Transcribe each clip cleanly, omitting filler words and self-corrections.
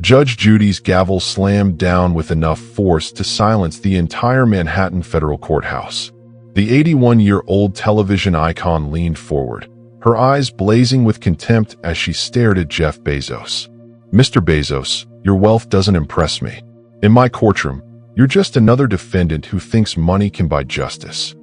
Judge Judy's gavel slammed down with enough force to silence the entire Manhattan federal courthouse. The 81-year-old television icon leaned forward, her eyes blazing with contempt as she stared at Jeff Bezos. "Mr. Bezos, your wealth doesn't impress me. In my courtroom, you're just another defendant who thinks money can buy justice."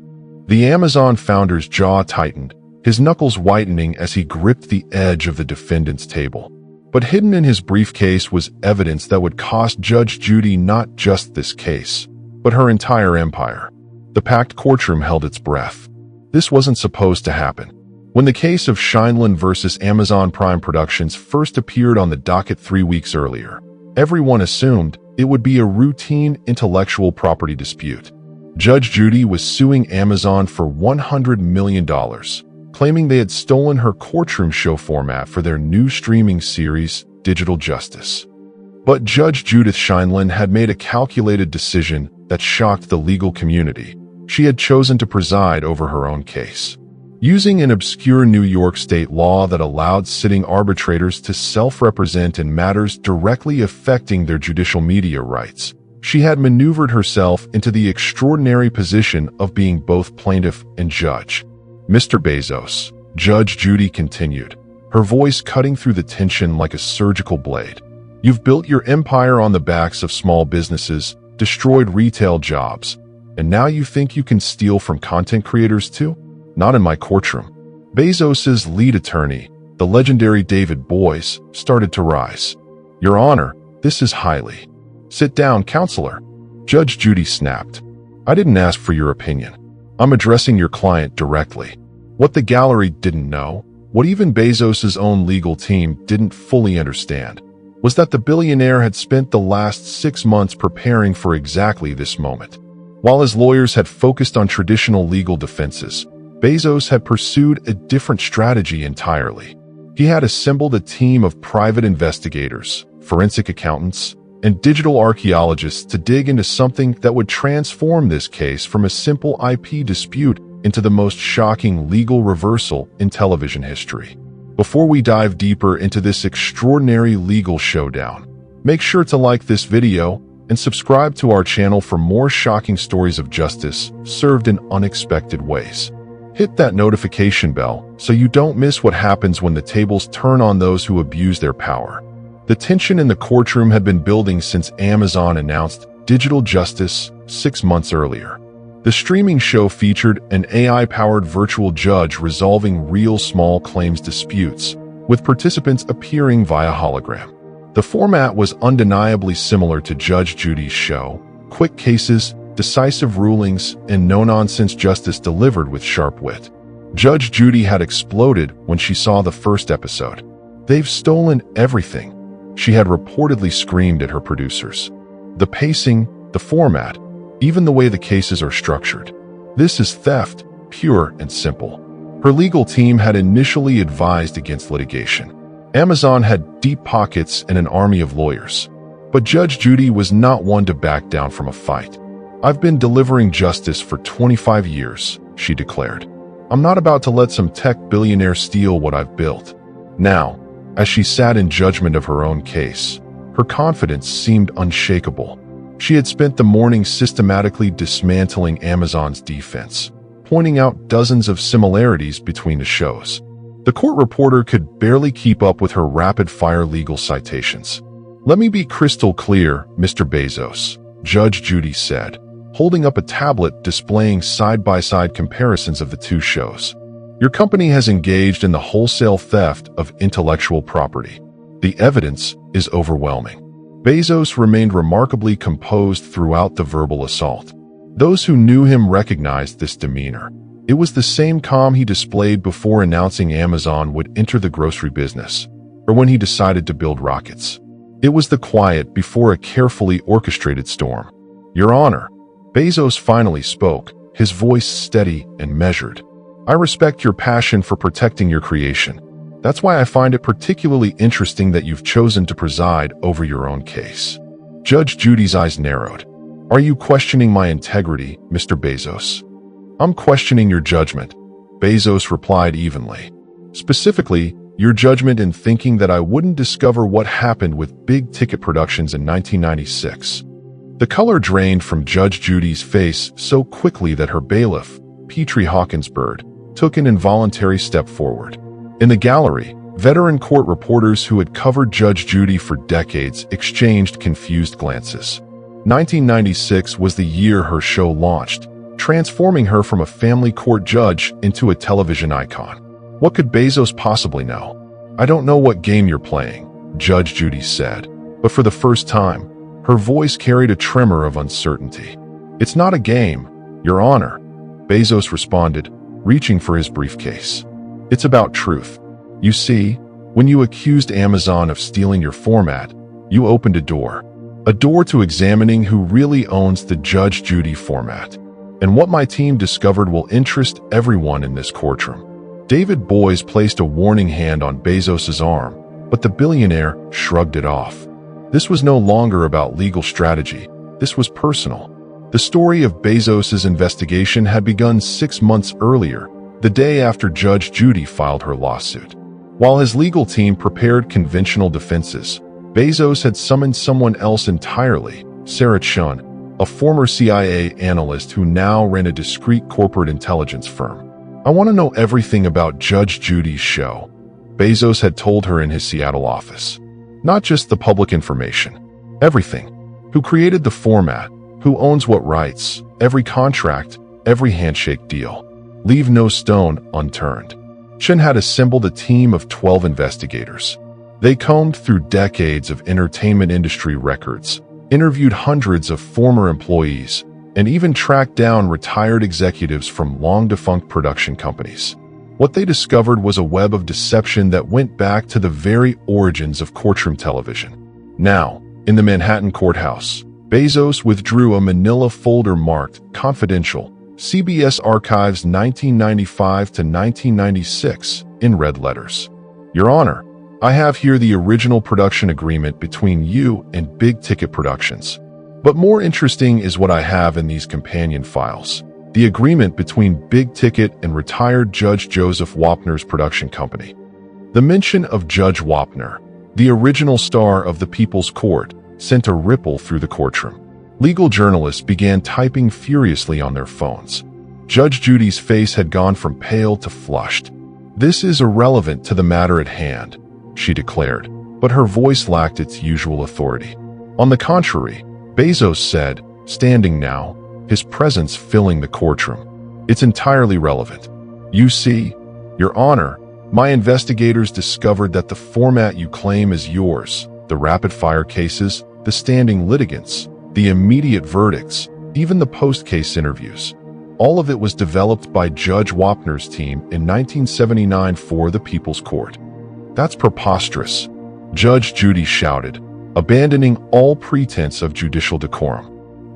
The Amazon founder's jaw tightened, his knuckles whitening as he gripped the edge of the defendant's table. But hidden in his briefcase was evidence that would cost Judge Judy not just this case, but her entire empire. The packed courtroom held its breath. This wasn't supposed to happen. When the case of Scheindlin versus Amazon Prime Productions first appeared on the docket 3 weeks earlier, everyone assumed it would be a routine intellectual property dispute. Judge Judy was suing Amazon for $100 million, claiming they had stolen her courtroom show format for their new streaming series, Digital Justice. But Judge Judith Scheindlin had made a calculated decision that shocked the legal community. She had chosen to preside over her own case. Using an obscure New York state law that allowed sitting arbitrators to self-represent in matters directly affecting their judicial media rights, she had maneuvered herself into the extraordinary position of being both plaintiff and judge. "Mr. Bezos," Judge Judy continued, her voice cutting through the tension like a surgical blade. "You've built your empire on the backs of small businesses, destroyed retail jobs, and now you think you can steal from content creators too? Not in my courtroom." Bezos's lead attorney, the legendary David Boies, started to rise. "Your Honor, this is highly—" "Sit down, counselor," Judge Judy snapped. "I didn't ask for your opinion. I'm addressing your client directly." What the gallery didn't know, what even Bezos's own legal team didn't fully understand, was that the billionaire had spent the last 6 months preparing for exactly this moment. While his lawyers had focused on traditional legal defenses, Bezos had pursued a different strategy entirely. He had assembled a team of private investigators, forensic accountants, and digital archaeologists to dig into something that would transform this case from a simple IP dispute into the most shocking legal reversal in television history. Before we dive deeper into this extraordinary legal showdown, make sure to like this video and subscribe to our channel for more shocking stories of justice served in unexpected ways. Hit that notification bell so you don't miss what happens when the tables turn on those who abuse their power. The tension in the courtroom had been building since Amazon announced Digital Justice 6 months earlier. The streaming show featured an AI-powered virtual judge resolving real small claims disputes, with participants appearing via hologram. The format was undeniably similar to Judge Judy's show: quick cases, decisive rulings, and no-nonsense justice delivered with sharp wit. Judge Judy had exploded when she saw the first episode. "They've stolen everything," she had reportedly screamed at her producers. "The pacing, the format, even the way the cases are structured. This is theft, pure and simple." Her legal team had initially advised against litigation. Amazon had deep pockets and an army of lawyers. But Judge Judy was not one to back down from a fight. "I've been delivering justice for 25 years, she declared. "I'm not about to let some tech billionaire steal what I've built." Now, as she sat in judgment of her own case, her confidence seemed unshakable. She had spent the morning systematically dismantling Amazon's defense, pointing out dozens of similarities between the shows. The court reporter could barely keep up with her rapid-fire legal citations. "Let me be crystal clear, Mr. Bezos," Judge Judy said, holding up a tablet displaying side-by-side comparisons of the two shows. "Your company has engaged in the wholesale theft of intellectual property. The evidence is overwhelming." Bezos remained remarkably composed throughout the verbal assault. Those who knew him recognized this demeanor. It was the same calm he displayed before announcing Amazon would enter the grocery business, or when he decided to build rockets. It was the quiet before a carefully orchestrated storm. "Your Honor," Bezos finally spoke, his voice steady and measured. "I respect your passion for protecting your creation. That's why I find it particularly interesting that you've chosen to preside over your own case." Judge Judy's eyes narrowed. "Are you questioning my integrity, Mr. Bezos?" "I'm questioning your judgment," Bezos replied evenly. "Specifically, Your judgment in thinking that I wouldn't discover what happened with big-ticket productions in 1996. The color drained from Judge Judy's face so quickly that her bailiff, Petrie Hawkinsbird, took an involuntary step forward. In the gallery, veteran court reporters who had covered Judge Judy for decades exchanged confused glances. 1996 was the year her show launched, transforming her from a family court judge into a television icon. What could Bezos possibly know? I don't know what game you're playing, Judge Judy said, but for the first time, her voice carried a tremor of uncertainty. It's not a game, Your Honor, Bezos responded, reaching for his briefcase. It's about truth. You see, when you accused Amazon of stealing your format, you opened a door to examining who really owns the Judge Judy format. And what my team discovered will interest everyone in this courtroom. David Boies placed a warning hand on Bezos's arm, but the billionaire shrugged it off. This was no longer about legal strategy. This was personal. The story of Bezos's investigation had begun 6 months earlier, the day after Judge Judy filed her lawsuit. While his legal team prepared conventional defenses, Bezos had summoned someone else entirely, Sarah Chun, a former CIA analyst who now ran a discreet corporate intelligence firm. I want to know everything about Judge Judy's show, Bezos had told her in his Seattle office. Not just the public information. Everything. Who created the format, who owns what rights, every contract, every handshake deal. Leave no stone unturned. Chun had assembled a team of 12 investigators. They combed through decades of entertainment industry records, interviewed hundreds of former employees, and even tracked down retired executives from long-defunct production companies. What they discovered was a web of deception that went back to the very origins of courtroom television. Now, in the Manhattan courthouse, Bezos withdrew a manila folder marked Confidential, CBS Archives 1995 to 1996, in red letters. Your Honor, I have here the original production agreement between you and Big Ticket Productions. But more interesting is what I have in these companion files. The agreement between Big Ticket and retired Judge Joseph Wapner's production company. The mention of Judge Wapner, the original star of the People's Court, sent a ripple through the courtroom. Legal journalists began typing furiously on their phones. Judge Judy's face had gone from pale to flushed. This is irrelevant to the matter at hand, she declared, but her voice lacked its usual authority. On the contrary, Bezos said, standing now, his presence filling the courtroom. It's entirely relevant. You see, Your Honor, my investigators discovered that the format you claim is yours, the rapid-fire cases, the standing litigants, the immediate verdicts, even the post-case interviews. All of it was developed by Judge Wapner's team in 1979 for the People's Court. That's preposterous, Judge Judy shouted, abandoning all pretense of judicial decorum.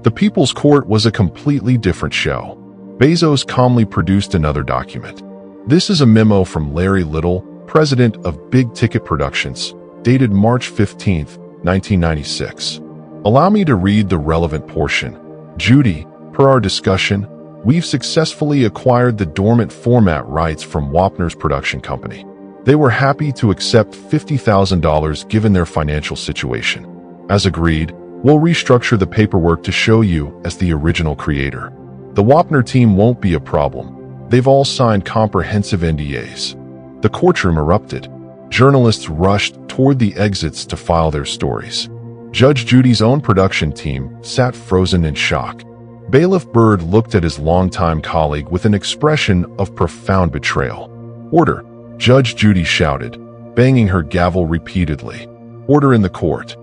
The People's Court was a completely different show. Bezos calmly produced another document. This is a memo from Larry Little, president of Big Ticket Productions, dated March 15, 1996. Allow me to read the relevant portion. Judy, per our discussion, we've successfully acquired the dormant format rights from Wapner's production company. They were happy to accept $50,000 given their financial situation. As agreed, we'll restructure the paperwork to show you as the original creator. The Wapner team won't be a problem. They've all signed comprehensive NDAs. The courtroom erupted. Journalists rushed toward the exits to file their stories. Judge Judy's own production team sat frozen in shock. Bailiff Bird looked at his longtime colleague with an expression of profound betrayal. Order, Judge Judy shouted, banging her gavel repeatedly. Order in the court.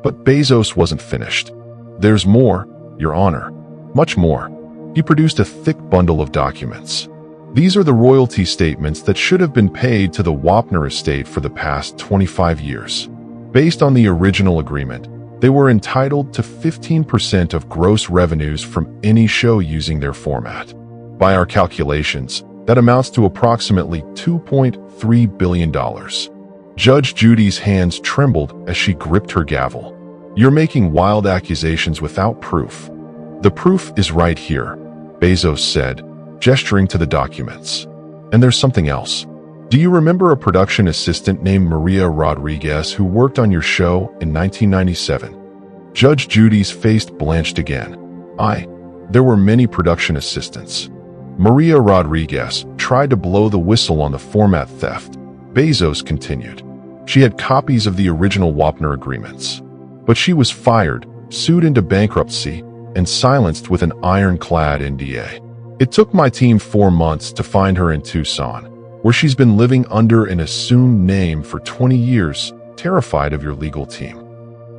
But Bezos wasn't finished. There's more, Your Honor. Much more. He produced a thick bundle of documents. These are the royalty statements that should have been paid to the Wapner estate for the past 25 years. Based on the original agreement, they were entitled to 15% of gross revenues from any show using their format. By our calculations, that amounts to approximately $2.3 billion. Judge Judy's hands trembled as she gripped her gavel. You're making wild accusations without proof. The proof is right here, Bezos said, gesturing to the documents. And there's something else. Do you remember a production assistant named Maria Rodriguez who worked on your show in 1997? Judge Judy's face blanched again. There were many production assistants. Maria Rodriguez tried to blow the whistle on the format theft. Bezos continued. She had copies of the original Wapner agreements. But she was fired, sued into bankruptcy, and silenced with an ironclad NDA. It took my team 4 months to find her in Tucson, where she's been living under an assumed name for 20 years, terrified of your legal team.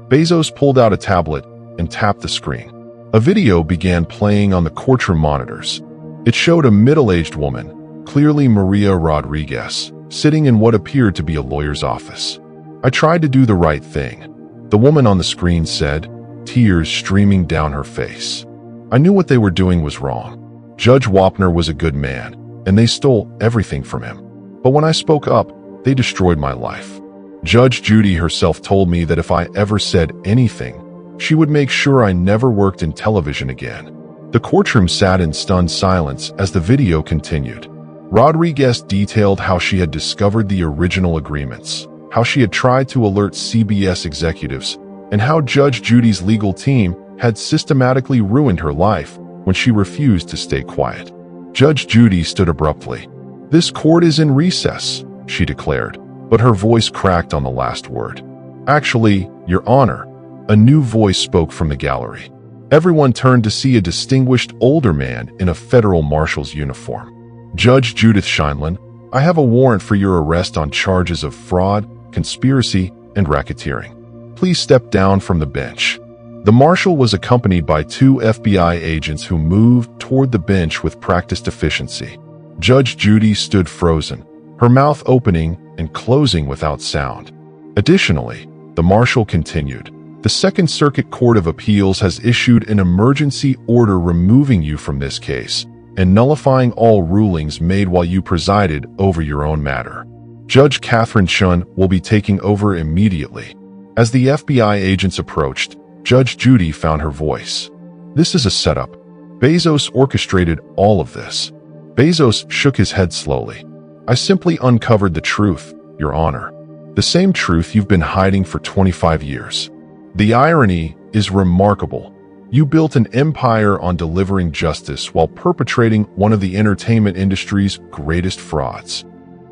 Bezos pulled out a tablet and tapped the screen. A video began playing on the courtroom monitors. It showed a middle-aged woman, clearly Maria Rodriguez, sitting in what appeared to be a lawyer's office. I tried to do the right thing, the woman on the screen said, tears streaming down her face. I knew what they were doing was wrong. Judge Wapner was a good man, and they stole everything from him. But when I spoke up, they destroyed my life. Judge Judy herself told me that if I ever said anything, she would make sure I never worked in television again. The courtroom sat in stunned silence as the video continued. Rodriguez detailed how she had discovered the original agreements, how she had tried to alert CBS executives, and how Judge Judy's legal team had systematically ruined her life when she refused to stay quiet. Judge Judy stood abruptly. "This court is in recess," she declared, but her voice cracked on the last word. "Actually, Your Honor," a new voice spoke from the gallery. Everyone turned to see a distinguished older man in a federal marshal's uniform. "Judge Judith Scheindlin, I have a warrant for your arrest on charges of fraud, conspiracy, and racketeering. Please step down from the bench." The marshal was accompanied by 2 FBI agents who moved toward the bench with practiced efficiency. Judge Judy stood frozen, her mouth opening and closing without sound. Additionally, the marshal continued, "The Second Circuit Court of Appeals has issued an emergency order removing you from this case and nullifying all rulings made while you presided over your own matter. Judge Catherine Chun will be taking over immediately." As the FBI agents approached, Judge Judy found her voice. "This is a setup. Bezos orchestrated all of this." Bezos shook his head slowly. "I simply uncovered the truth, Your Honor. The same truth you've been hiding for 25 years. The irony is remarkable. You built an empire on delivering justice while perpetrating one of the entertainment industry's greatest frauds."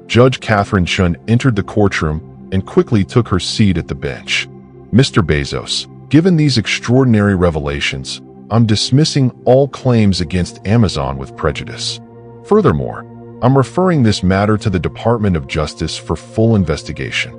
Judge Catherine Chun entered the courtroom and quickly took her seat at the bench. "Mr. Bezos, given these extraordinary revelations, I'm dismissing all claims against Amazon with prejudice. Furthermore, I'm referring this matter to the Department of Justice for full investigation."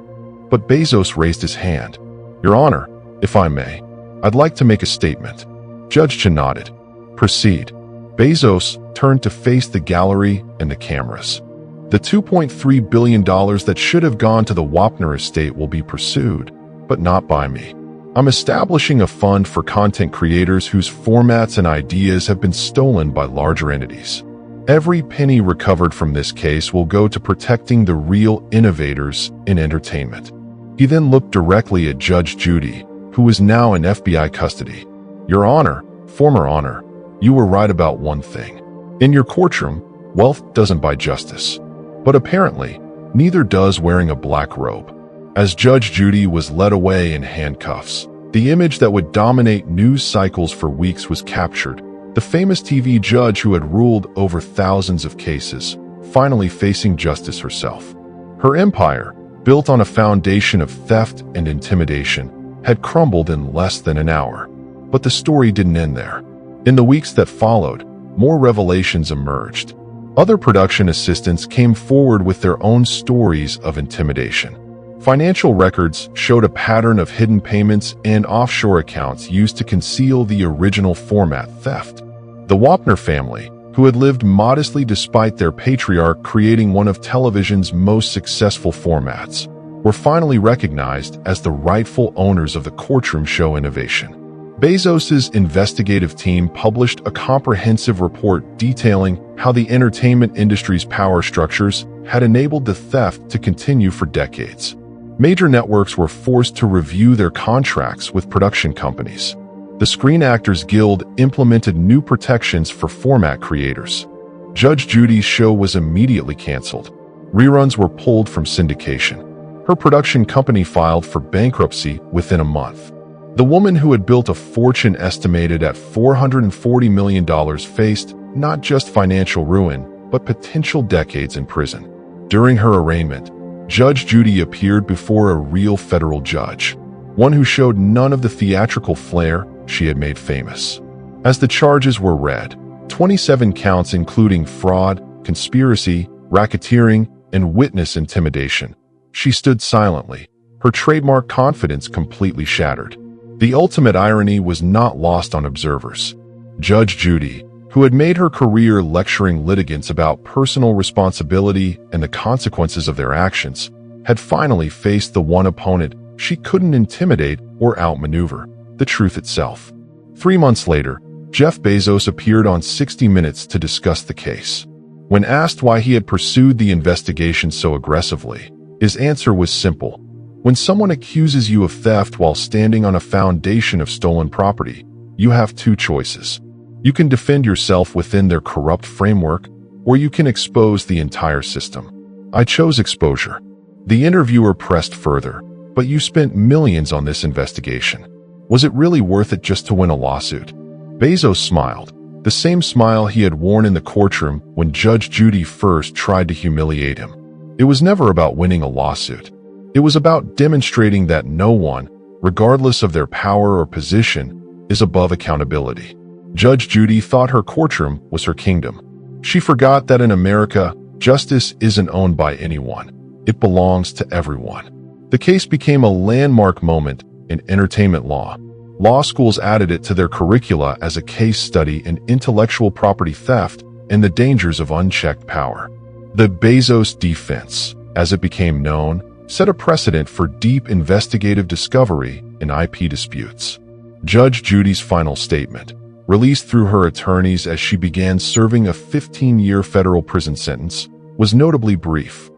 But Bezos raised his hand. "Your Honor, if I may, I'd like to make a statement." Judge Chun nodded. "Proceed." Bezos turned to face the gallery and the cameras. "The $2.3 billion that should have gone to the Wapner estate will be pursued, but not by me. I'm establishing a fund for content creators whose formats and ideas have been stolen by larger entities. Every penny recovered from this case will go to protecting the real innovators in entertainment." He then looked directly at Judge Judy, who was now in FBI custody. "Your Honor, former Honor, you were right about one thing. In your courtroom, wealth doesn't buy justice. But apparently, neither does wearing a black robe." As Judge Judy was led away in handcuffs, the image that would dominate news cycles for weeks was captured. The famous TV judge who had ruled over thousands of cases, finally facing justice herself. Her empire, built on a foundation of theft and intimidation, had crumbled in less than an hour. But the story didn't end there. In the weeks that followed, more revelations emerged. Other production assistants came forward with their own stories of intimidation. Financial records showed a pattern of hidden payments and offshore accounts used to conceal the original format theft. The Wapner family, who had lived modestly despite their patriarch creating one of television's most successful formats, were finally recognized as the rightful owners of the courtroom show innovation. Bezos's investigative team published a comprehensive report detailing how the entertainment industry's power structures had enabled the theft to continue for decades. Major networks were forced to review their contracts with production companies. The Screen Actors Guild implemented new protections for format creators. Judge Judy's show was immediately canceled. Reruns were pulled from syndication. Her production company filed for bankruptcy within a month. The woman who had built a fortune estimated at $440 million faced not just financial ruin, but potential decades in prison. During her arraignment, Judge Judy appeared before a real federal judge, one who showed none of the theatrical flair she had made famous. As the charges were read, 27 counts including fraud, conspiracy, racketeering, and witness intimidation, she stood silently, her trademark confidence completely shattered. The ultimate irony was not lost on observers. Judge Judy, who had made her career lecturing litigants about personal responsibility and the consequences of their actions, had finally faced the one opponent she couldn't intimidate or outmaneuver, the truth itself. 3 months later, Jeff Bezos appeared on 60 Minutes to discuss the case. When asked why he had pursued the investigation so aggressively, his answer was simple. When someone accuses you of theft while standing on a foundation of stolen property, you have two choices. You can defend yourself within their corrupt framework, or you can expose the entire system. I chose exposure. The interviewer pressed further, but you spent millions on this investigation. Was it really worth it just to win a lawsuit? Bezos smiled, the same smile he had worn in the courtroom when Judge Judy first tried to humiliate him. It was never about winning a lawsuit. It was about demonstrating that no one, regardless of their power or position, is above accountability. Judge Judy thought her courtroom was her kingdom. She forgot that in America, justice isn't owned by anyone. It belongs to everyone. The case became a landmark moment in entertainment law. Law schools added it to their curricula as a case study in intellectual property theft and the dangers of unchecked power. The Bezos defense, as it became known, set a precedent for deep investigative discovery in IP disputes. Judge Judy's final statement, released through her attorneys as she began serving a 15-year federal prison sentence, was notably brief.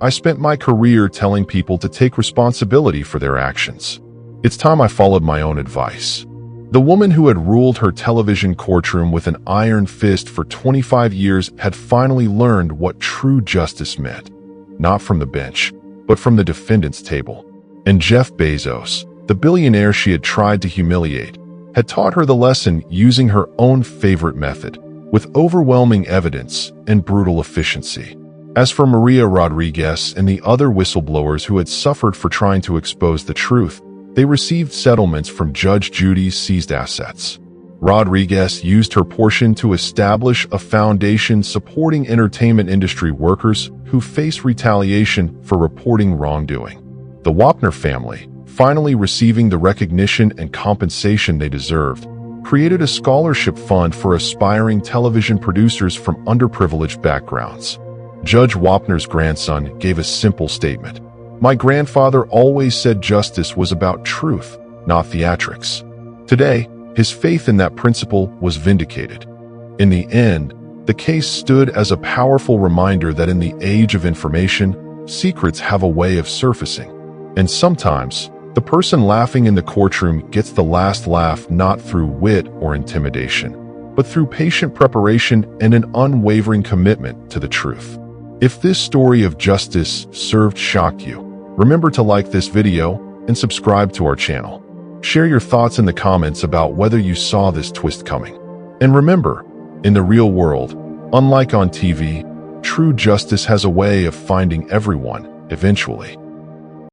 I spent my career telling people to take responsibility for their actions. It's time I followed my own advice. The woman who had ruled her television courtroom with an iron fist for 25 years had finally learned what true justice meant, not from the bench, but from the defendant's table. And Jeff Bezos, the billionaire she had tried to humiliate, had taught her the lesson using her own favorite method, with overwhelming evidence and brutal efficiency. As for Maria Rodriguez and the other whistleblowers who had suffered for trying to expose the truth, they received settlements from Judge Judy's seized assets. Rodriguez used her portion to establish a foundation supporting entertainment industry workers who face retaliation for reporting wrongdoing. The Wapner family, finally receiving the recognition and compensation they deserved, created a scholarship fund for aspiring television producers from underprivileged backgrounds. Judge Wapner's grandson gave a simple statement. My grandfather always said justice was about truth, not theatrics. Today, his faith in that principle was vindicated. In the end, the case stood as a powerful reminder that in the age of information, secrets have a way of surfacing. And sometimes, the person laughing in the courtroom gets the last laugh not through wit or intimidation, but through patient preparation and an unwavering commitment to the truth. If this story of justice served shocked you, remember to like this video and subscribe to our channel. Share your thoughts in the comments about whether you saw this twist coming. And remember, in the real world, unlike on TV, true justice has a way of finding everyone eventually.